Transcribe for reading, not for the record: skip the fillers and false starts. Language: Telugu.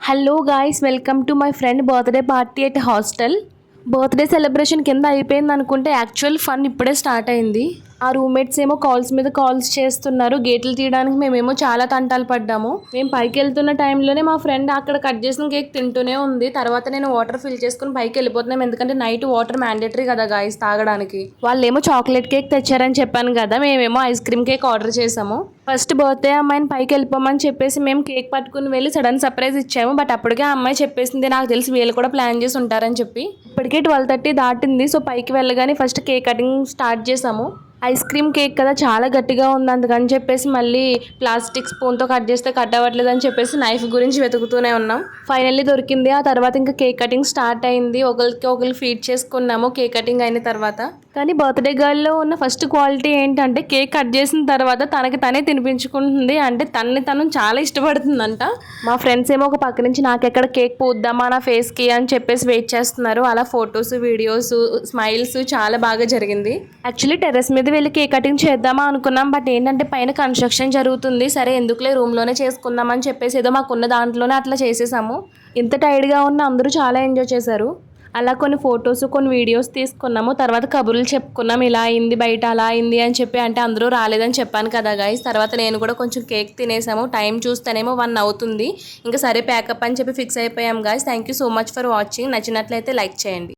Hello guys, welcome to my friend birthday party at hostel. Birthday celebration కింద అయిపోయింది అనుకుంటే యాక్చువల్ ఫన్ ఇప్పుడే స్టార్ట్ అయింది. ఆ రూమ్మేట్స్ ఏమో కాల్స్ మీద కాల్స్ చేస్తున్నారు. గేట్లు తీయడానికి మేమేమో చాలా తంటాలు పడ్డాము. మేము పైకి వెళ్తున్న టైంలోనే మా ఫ్రెండ్ అక్కడ కట్ చేసిన కేక్ తింటూనే ఉంది. తర్వాత నేను వాటర్ ఫిల్ చేసుకుని పైకి వెళ్ళిపోతున్నాం, ఎందుకంటే నైట్ వాటర్ మ్యాండేటరీ కదా గాయస్ తాగడానికి. వాళ్ళేమో చాక్లెట్ కేక్ తెచ్చారని చెప్పాను కదా, మేమేమో ఐస్ క్రీమ్ కేక్ ఆర్డర్ చేసాము. ఫస్ట్ బర్త్డే అమ్మాయిని పైకి వెళ్ళిపోమని చెప్పేసి మేము కేక్ పట్టుకుని వెళ్ళి సడన్ సర్ప్రైజ్ ఇచ్చాము. బట్ అప్పటికే ఆ అమ్మాయి చెప్పేసింది, నాకు తెలిసి వీళ్ళు కూడా ప్లాన్ చేసి ఉంటారని చెప్పి. ఇప్పటికే 12:30 దాటింది. సో పైకి వెళ్ళగానే ఫస్ట్ కేక్ కటింగ్ స్టార్ట్ చేసాము. ఐస్ క్రీమ్ కేక్ కదా, చాలా గట్టిగా ఉంది, అందుకని చెప్పేసి మళ్ళీ ప్లాస్టిక్ స్పూన్తో కట్ చేస్తే కట్ అవ్వట్లేదు అని చెప్పేసి నైఫ్ గురించి వెతుకుతూనే ఉన్నాం. ఫైనల్లీ దొరికింది. ఆ తర్వాత ఇంకా కేక్ కటింగ్ స్టార్ట్ అయింది. ఒకరికి ఫీడ్ చేసుకున్నాము కేక్ కటింగ్ అయిన తర్వాత. కానీ బర్త్డే గర్ల్లో ఉన్న ఫస్ట్ క్వాలిటీ ఏంటంటే కేక్ కట్ చేసిన తర్వాత తనకి తనే తినిపించుకుంటుంది. అంటే తనని తను చాలా ఇష్టపడుతుందంట. మా ఫ్రెండ్స్ ఏమో ఒక పక్క నుంచి నాకెక్కడ కేక్ పోద్దామా నా ఫేస్కి అని చెప్పేసి వెయిట్ చేస్తున్నారు. అలా ఫొటోస్, వీడియోస్, స్మైల్స్ చాలా బాగా జరిగింది. యాక్చువల్లీ టెర్రస్ మీద వెళ్ళి కేక్ కటింగ్ చేద్దామా అనుకున్నాం. బట్ ఏంటంటే పైన కన్స్ట్రక్షన్ జరుగుతుంది. సరే ఎందుకులే రూమ్లోనే చేసుకుందాం అని చెప్పేసి ఏదో మాకున్న దాంట్లోనే అట్లా చేసేసాము. ఇంత టైర్డ్గా ఉన్న అందరూ చాలా ఎంజాయ్ చేశారు. అలా కొన్ని ఫొటోస్, కొన్ని వీడియోస్ తీసుకున్నాము. తర్వాత కబుర్లు చెప్పుకున్నాం, ఇలా అయింది బయట, అలా అయింది అని చెప్పి. అంటే అందరూ రాలేదని చెప్పాను కదా గైస్. తర్వాత నేను కూడా కొంచెం కేక్ తినేసాము. టైం చూస్తేనేమో 1 అవుతుంది. ఇంకా సరే ప్యాకప్ అని చెప్పి ఫిక్స్ అయిపోయాం guys. Thank you so much for watching. నచ్చినట్లయితే లైక్ చేయండి.